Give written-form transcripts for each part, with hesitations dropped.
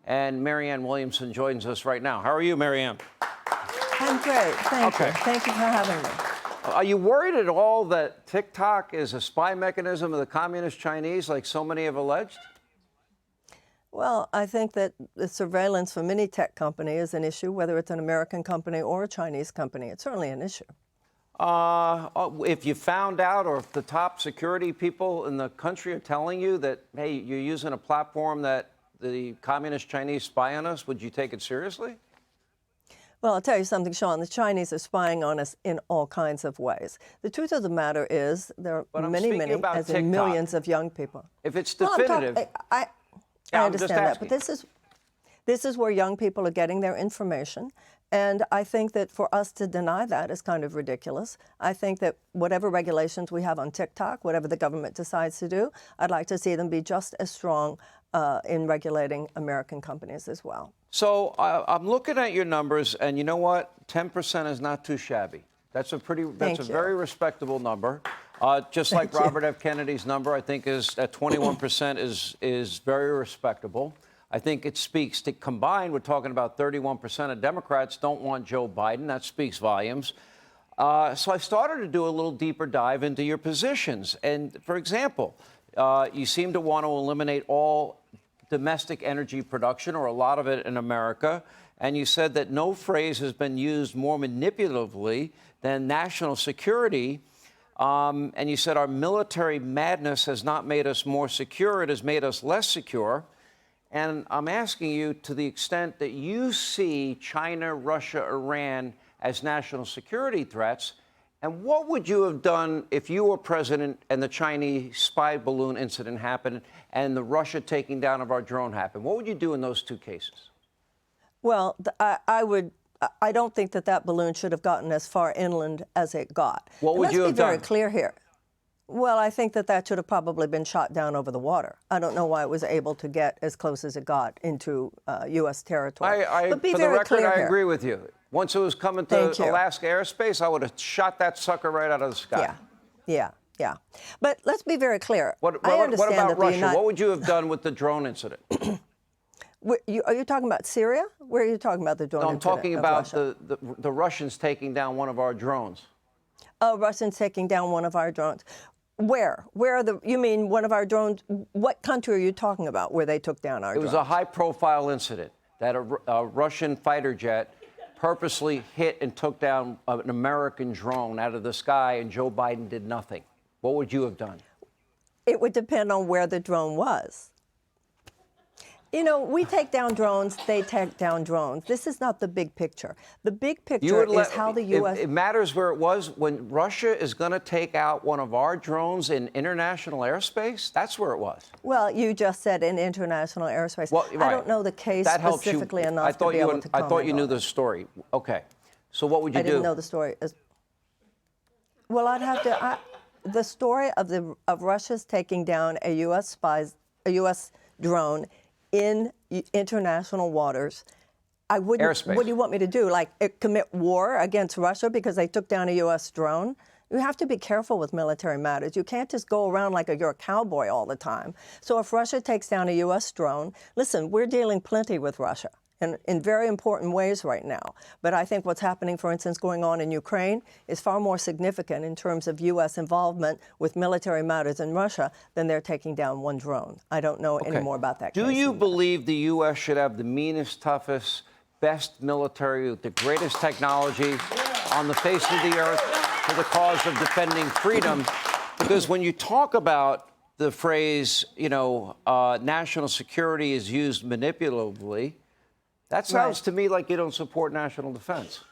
And Marianne Williamson joins us right now. How are you, Marianne? I'm great. Thank you. Thank you for having me. Are you worried at all that TikTok is a spy mechanism of the communist Chinese, like so many have alleged? Well, I think that the surveillance from any tech company is an issue, whether it's an American company or a Chinese company. It's certainly an issue. If you found out, or if the top security people in the country are telling you that, hey, you're using a platform that the communist Chinese spy on us, would you take it seriously? Well, I'll tell you something, Sean. The Chinese are spying on us in all kinds of ways. The truth of the matter is there are many, as in millions of young people. If it's definitive. I understand that, but this is where young people are getting their information. And I think that for us to deny that is kind of ridiculous. I think that whatever regulations we have on TikTok, whatever the government decides to do, I'd like to see them be just as strong in regulating American companies as well. So I'm looking at your numbers, and you know what? 10% is not too shabby. That's a very respectable number. Just like Robert F. Kennedy's number, I think is at 21% is very respectable. I think it speaks to, combined, we're talking about 31% of Democrats don't want Joe Biden. That speaks volumes. So I started to do a little deeper dive into your positions. And for example, you seem to want to eliminate all domestic energy production, or a lot of it, in America. And you said that no phrase has been used more manipulatively than national security. And you said our military madness has not made us more secure, it has made us less secure. And I'm asking you, to the extent that you see China, Russia, Iran as national security threats, and what would you have done if you were president and the Chinese spy balloon incident happened and the Russia taking down of our drone happened? What would you do in those two cases? Well, I don't think that balloon should have gotten as far inland as it got. What would you have done? Let's be very clear here. Well, I think that should have probably been shot down over the water. I don't know why it was able to get as close as it got into U.S. territory. But for the record, I agree with you. Once it was coming to Alaska airspace, I would have shot that sucker right out of the sky. Yeah. But let's be very clear. What about Russia? What would you have done with the drone incident? Are you talking about Syria? Where are you talking about the drone incident? I'm talking about the Russians taking down one of our drones. Oh, Russians taking down one of our drones. Where? You mean one of our drones? What country are you talking about where they took down our drones? It was a high-profile incident that a Russian fighter jet purposely hit and took down an American drone out of the sky, and Joe Biden did nothing. What would you have done? It would depend on where the drone was. You know, we take down drones, they take down drones. This is not the big picture. The big picture is how the U.S. It matters where it was. When Russia is going to take out one of our drones in international airspace, that's where it was. Well, you just said in international airspace. Well, right. I don't know the case specifically enough to be able to comment. I thought you knew the story. Okay. So what would you do? I didn't know the story. Well, I'd have to. The story of Russia's taking down a U.S. drone in international waters, I wouldn't. Airspace. What do you want me to do? Like commit war against Russia because they took down a U.S. drone? You have to be careful with military matters. You can't just go around like you're a cowboy all the time. So if Russia takes down a U.S. drone, listen, we're dealing plenty with Russia in very important ways right now. But I think what's happening, for instance, going on in Ukraine is far more significant in terms of U.S. involvement with military matters in Russia than they're taking down one drone. I don't know any more about that. Do you believe the U.S. should have the meanest, toughest, best military with the greatest technology on the face of the earth for the cause of defending freedom? Because when you talk about the phrase, national security is used manipulatively, that sounds to me like you don't support national defense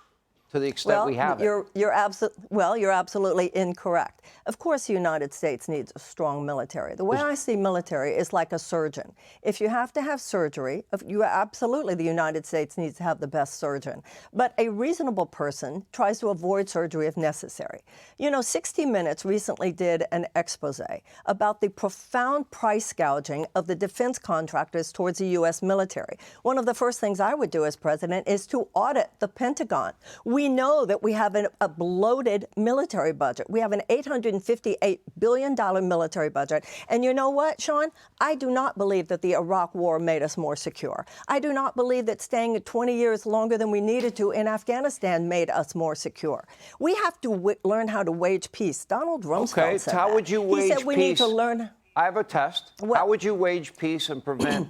to the extent we have it. You're absolutely incorrect. Of course, the United States needs a strong military. The way I see military is like a surgeon. If you have to have surgery, absolutely the United States needs to have the best surgeon. But a reasonable person tries to avoid surgery if necessary. 60 Minutes recently did an expose about the profound price gouging of the defense contractors towards the U.S. military. One of the first things I would do as president is to audit the Pentagon. We We know that we have a bloated military budget. We have an $858 billion military budget. And you know what, Sean? I do not believe that the Iraq War made us more secure. I do not believe that staying 20 years longer than we needed to in Afghanistan made us more secure. We have to learn how to wage peace. Donald Rumsfeld said how that. would you wage He said we need to learn. I have a test. Well, how would you wage peace and prevent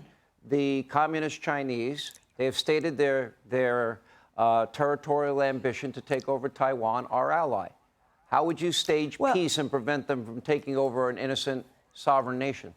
the communist Chinese? They have stated their territorial ambition to take over Taiwan, our ally. How would you stage peace and prevent them from taking over an innocent sovereign nation?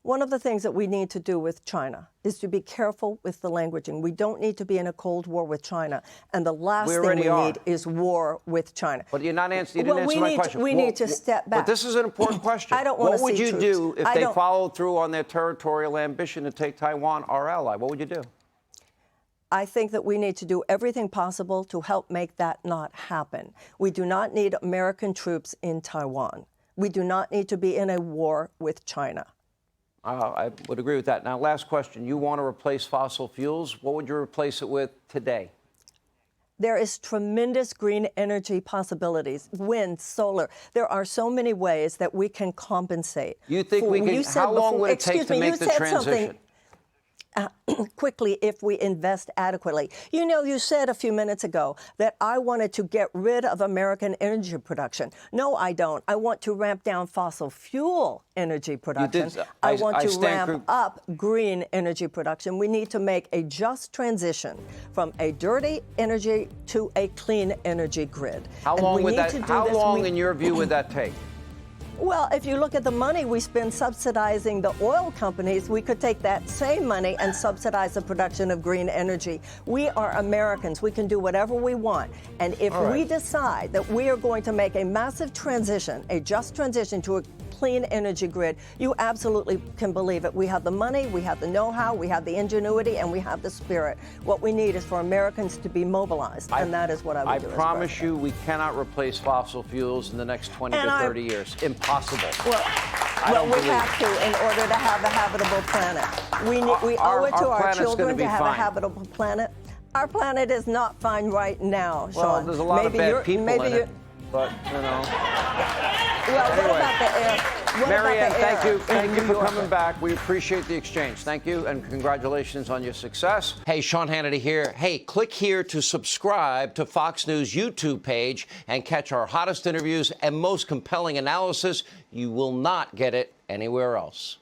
One of the things that we need to do with China is to be careful with the languaging. We don't need to be in a Cold War with China. And the last thing we need is war with China. But you're not answering. You didn't answer my question. We need to step back. But this is an important question. I don't want to see What would you troops. do if they followed through on their territorial ambition to take Taiwan, our ally? What would you do? I think that we need to do everything possible to help make that not happen. We do not need American troops in Taiwan. We do not need to be in a war with China. I would agree with that. Now, last question. You want to replace fossil fuels. What would you replace it with today? There is tremendous green energy possibilities, wind, solar. There are so many ways that we can compensate. You think we can? How long would it take to make the transition? Quickly if we invest adequately. You know, you said a few minutes ago that I wanted to get rid of American energy production. No, I don't. I want to ramp down fossil fuel energy production. I want to ramp up green energy production. We need to make a just transition from a dirty energy to a clean energy grid. How long would that? How long, in your view, would that take? Well, if you look at the money we spend subsidizing the oil companies, we could take that same money and subsidize the production of green energy. We are Americans. We can do whatever we want. And if we decide that we are going to make a massive transition, a just transition to a clean energy grid, you absolutely can believe it. We have the money, we have the know-how, we have the ingenuity, and we have the spirit. What we need is for Americans to be mobilized, and that is what I would do. I promise you we cannot replace fossil fuels in the next 20 to 30 years. Impossible. Well, we have to in order to have a habitable planet. We owe it to our children to have a habitable planet. Our planet is not fine right now, Sean. Well, there's a lot of bad people in it, but, you know. Well, anyway, what about the air? Marianne, thank you for coming back. We appreciate the exchange. Thank you, and congratulations on your success. Hey, Sean Hannity here. Hey, click here to subscribe to Fox News YouTube page and catch our hottest interviews and most compelling analysis. You will not get it anywhere else.